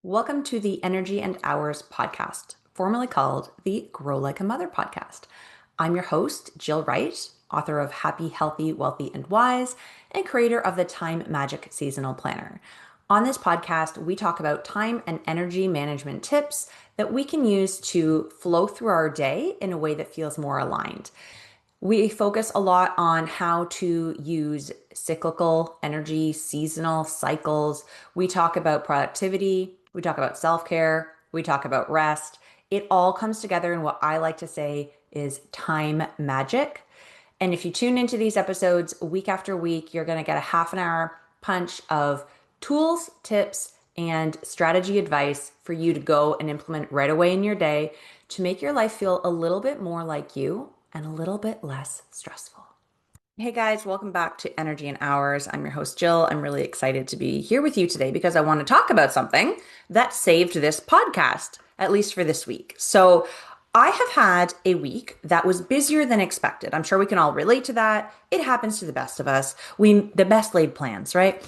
Welcome to the Energy and Hours podcast, formerly called the Grow Like a Mother podcast. I'm your host, Jill Wright, author of Happy, Healthy, Wealthy, and Wise, and creator of the Time Magic Seasonal Planner. On this podcast, we talk about time and energy management tips that we can use to flow through our day in a way that feels more aligned. We focus a lot on how to use cyclical energy, seasonal cycles. We talk about productivity. We talk about self-care. We talk about rest. It all comes together in what I like to say is time magic. And if you tune into these episodes week after week, you're going to get a half an hour punch of tools, tips, and strategy advice for you to go and implement right away in your day to make your life feel a little bit more like you and a little bit less stressful. Hey guys, welcome back to Energy and Hours. I'm your host, Jill. I'm really excited to be here with you today because I want to talk about something that saved this podcast, at least for this week. So I have had a week that was busier than expected. I'm sure we can all relate to that. It happens to the best of us. The best laid plans, right?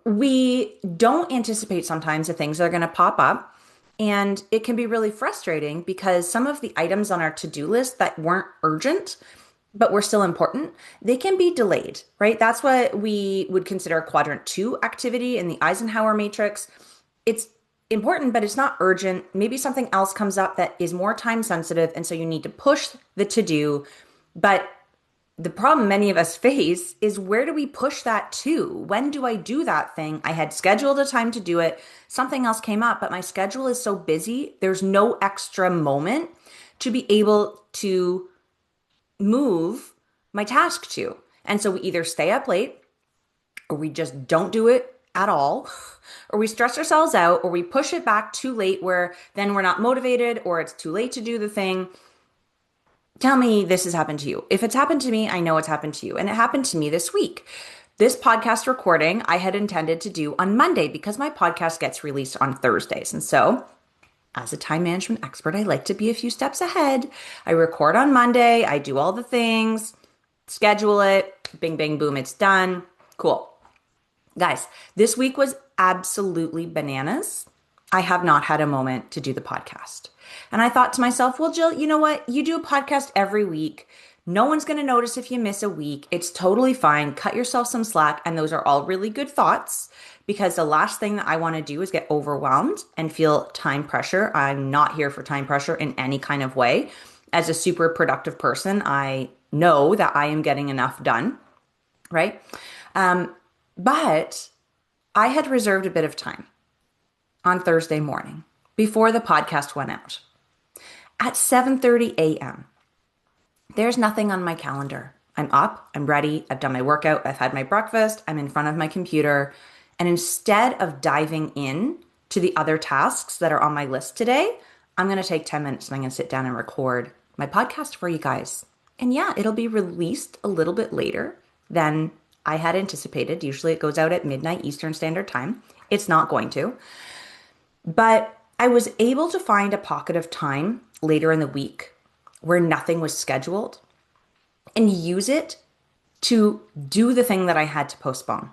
We don't anticipate sometimes the things that are going to pop up. And it can be really frustrating because some of the items on our to-do list that weren't urgent, but were still important, they can be delayed, right? That's what we would consider a quadrant 2 activity in the Eisenhower matrix. It's important, but it's not urgent. Maybe something else comes up that is more time sensitive. And so you need to push the to-do. But the problem many of us face is, where do we push that to? When do I do that thing? I had scheduled a time to do it. Something else came up, but my schedule is so busy. There's no extra moment to be able to move my task to. And so we either stay up late, or we just don't do it at all, or we stress ourselves out, or we push it back too late where then we're not motivated, or it's too late to do the thing. Tell me this has happened to you. If it's happened to me, I know it's happened to you. And it happened to me this week. This podcast recording I had intended to do on Monday because my podcast gets released on Thursdays. And so, as a time management expert, I like to be a few steps ahead. I record on Monday. I do all the things, schedule it, bing, bang, boom, it's done. Cool. Guys, this week was absolutely bananas. I have not had a moment to do the podcast. And I thought to myself, well, Jill, you know what? You do a podcast every week. No one's going to notice if you miss a week. It's totally fine. Cut yourself some slack. And those are all really good thoughts, because the last thing that I want to do is get overwhelmed and feel time pressure. I'm not here for time pressure in any kind of way. As a super productive person, I know that I am getting enough done, right? But I had reserved a bit of time on Thursday morning before the podcast went out. At 7:30 a.m., there's nothing on my calendar. I'm up, I'm ready, I've done my workout, I've had my breakfast, I'm in front of my computer. And instead of diving in to the other tasks that are on my list today, I'm going to take 10 minutes and I'm going to sit down and record my podcast for you guys. And yeah, it'll be released a little bit later than I had anticipated. Usually it goes out at midnight Eastern Standard Time. It's not going to. But I was able to find a pocket of time later in the week where nothing was scheduled and use it to do the thing that I had to postpone.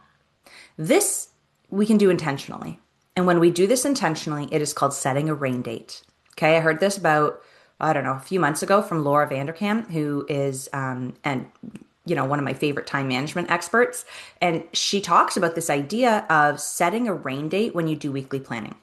This we can do intentionally. And when we do this intentionally, it is called setting a rain date. Okay, I heard this about, I don't know, a few months ago from Laura Vanderkam, who is, one of my favorite time management experts. And she talks about this idea of setting a rain date when you do weekly planning.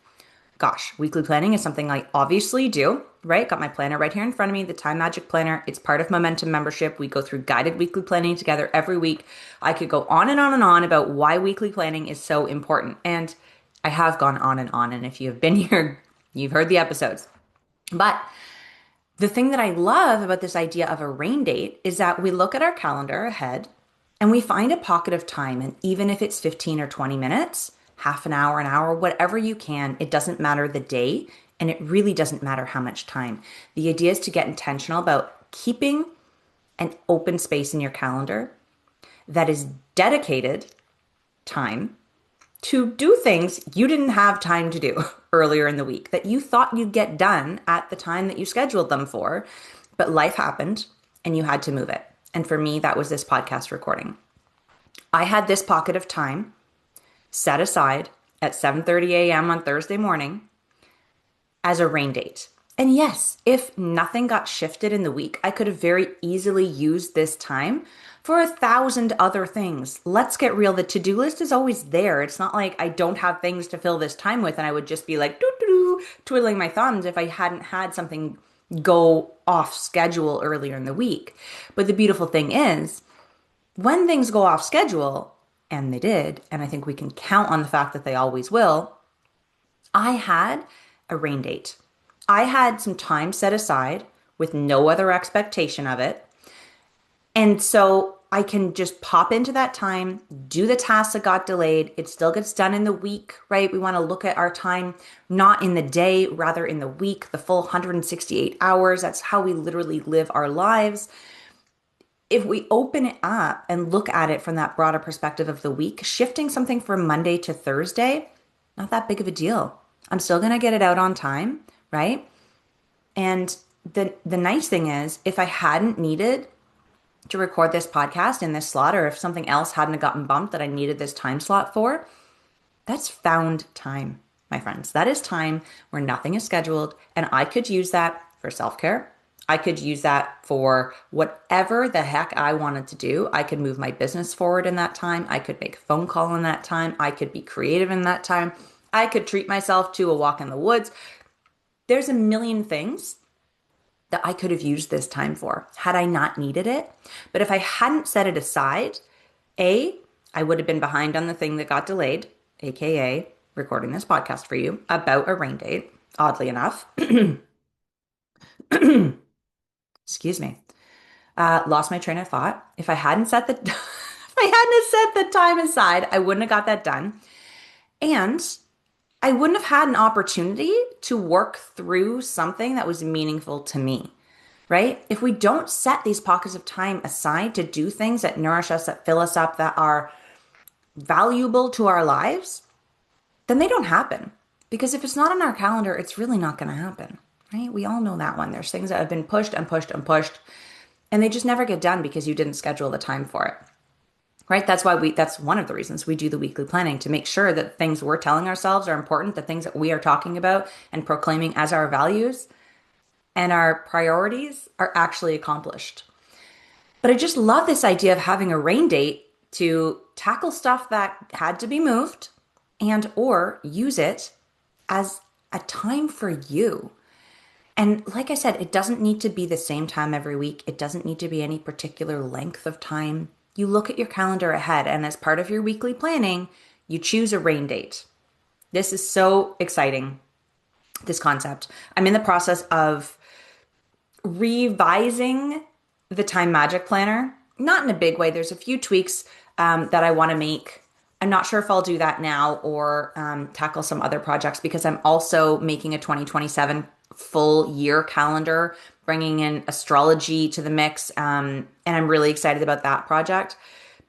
Gosh, weekly planning is something I obviously do, right? Got my planner right here in front of me, the Time Magic Planner. It's part of Momentum membership. We go through guided weekly planning together every week. I could go on and on and on about why weekly planning is so important. And I have gone on. And if you have been here, you've heard the episodes. But the thing that I love about this idea of a rain date is that we look at our calendar ahead and we find a pocket of time. And even if it's 15 or 20 minutes, half an hour, whatever you can, it doesn't matter the day. And it really doesn't matter how much time. The idea is to get intentional about keeping an open space in your calendar that is dedicated time to do things you didn't have time to do earlier in the week, that you thought you'd get done at the time that you scheduled them for, but life happened and you had to move it. And for me, that was this podcast recording. I had this pocket of time set aside at 7:30 a.m. on Thursday morning as a rain date. And yes, if nothing got shifted in the week, I could have very easily used this time for 1,000 other things. Let's get real. The to-do list is always there. It's not like I don't have things to fill this time with and I would just be like, doo doo doo, twiddling my thumbs if I hadn't had something go off schedule earlier in the week. But the beautiful thing is, when things go off schedule, and they did, and I think we can count on the fact that they always will, I had a rain date. I had some time set aside with no other expectation of it. And so I can just pop into that time, do the tasks that got delayed. It still gets done in the week, right? We want to look at our time not in the day, rather in the week, the full 168 hours. That's how we literally live our lives. If we open it up and look at it from that broader perspective of the week, shifting something from Monday to Thursday, not that big of a deal. I'm still going to get it out on time, right? And the nice thing is, if I hadn't needed to record this podcast in this slot, or if something else hadn't gotten bumped that I needed this time slot for, that's found time, my friends. That is time where nothing is scheduled, and I could use that for self-care. I could use that for whatever the heck I wanted to do. I could move my business forward in that time. I could make a phone call in that time. I could be creative in that time. I could treat myself to a walk in the woods. There's a million things that I could have used this time for had I not needed it. But if I hadn't set it aside, I would have been behind on the thing that got delayed, AKA recording this podcast for you about a rain date, oddly enough. Excuse me. Lost my train of thought. If I hadn't set the if I hadn't set the time aside, I wouldn't have got that done. And I wouldn't have had an opportunity to work through something that was meaningful to me, right? If we don't set these pockets of time aside to do things that nourish us, that fill us up, that are valuable to our lives, then they don't happen. Because if it's not on our calendar, it's really not going to happen, right? We all know that one. There's things that have been pushed and pushed and pushed, and they just never get done because you didn't schedule the time for it. Right? That's one of the reasons we do the weekly planning, to make sure that things we're telling ourselves are important, the things that we are talking about and proclaiming as our values and our priorities are actually accomplished. But I just love this idea of having a rain date to tackle stuff that had to be moved and or use it as a time for you. And like I said, it doesn't need to be the same time every week. It doesn't need to be any particular length of time. You look at your calendar ahead, and as part of your weekly planning, you choose a rain date. This is so exciting, this concept. I'm in the process of revising the Time Magic Planner, not in a big way. There's a few tweaks that I want to make. I'm not sure if I'll do that now or tackle some other projects, because I'm also making a 2027 full year calendar, bringing in astrology to the mix. And I'm really excited about that project.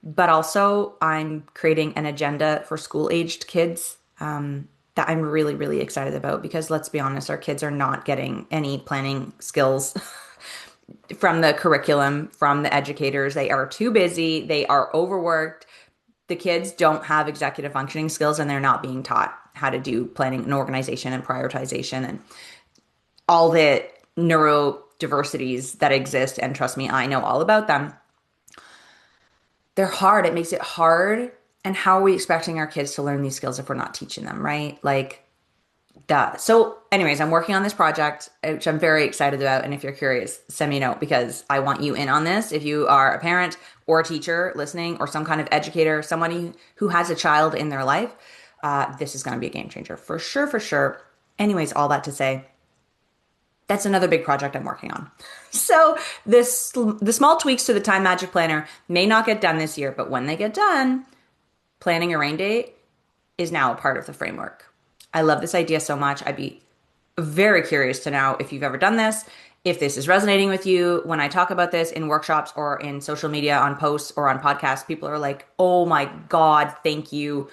But also I'm creating an agenda for school-aged kids that I'm really, really excited about, because let's be honest, our kids are not getting any planning skills from the curriculum, from the educators. They are too busy. They are overworked. The kids don't have executive functioning skills, and they're not being taught how to do planning and organization and prioritization and all the neurodiversities that exist. And trust me, I know all about them. They're hard. It makes it hard. And how are we expecting our kids to learn these skills if we're not teaching them, right? Like, duh. So anyways, I'm working on this project, which I'm very excited about. And if you're curious, send me a note, because I want you in on this. If you are a parent or a teacher listening, or some kind of educator, somebody who has a child in their life, this is going to be a game changer for sure, for sure. Anyways, all that to say, that's another big project I'm working on. So the small tweaks to the Time Magic Planner may not get done this year, but when they get done, planning a rain date is now a part of the framework. I love this idea so much. I'd be very curious to know if you've ever done this, if this is resonating with you. When I talk about this in workshops or in social media, on posts or on podcasts, people are like, oh my God, thank you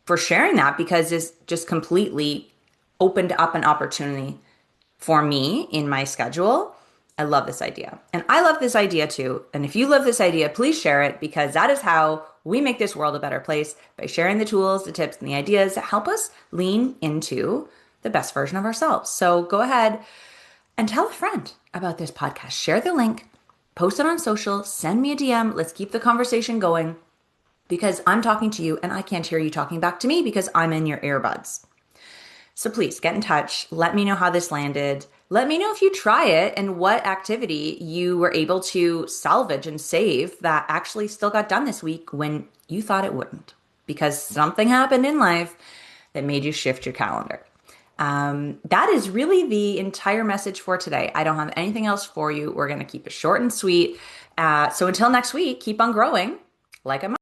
for sharing that, because it's just completely opened up an opportunity for me in my schedule. I love this idea. And I love this idea too. And if you love this idea, please share it, because that is how we make this world a better place by sharing the tools, the tips, and the ideas that help us lean into the best version of ourselves. So go ahead and tell a friend about this podcast. Share the link, post it on social, send me a DM. Let's keep the conversation going because I'm talking to you and I can't hear you talking back to me because I'm in your earbuds. So please get in touch. Let me know how this landed. Let me know if you try it and what activity you were able to salvage and save that actually still got done this week when you thought it wouldn't because something happened in life that made you shift your calendar. That is really the entire message for today. I don't have anything else for you. We're going to keep it short and sweet. So until next week, keep on growing like a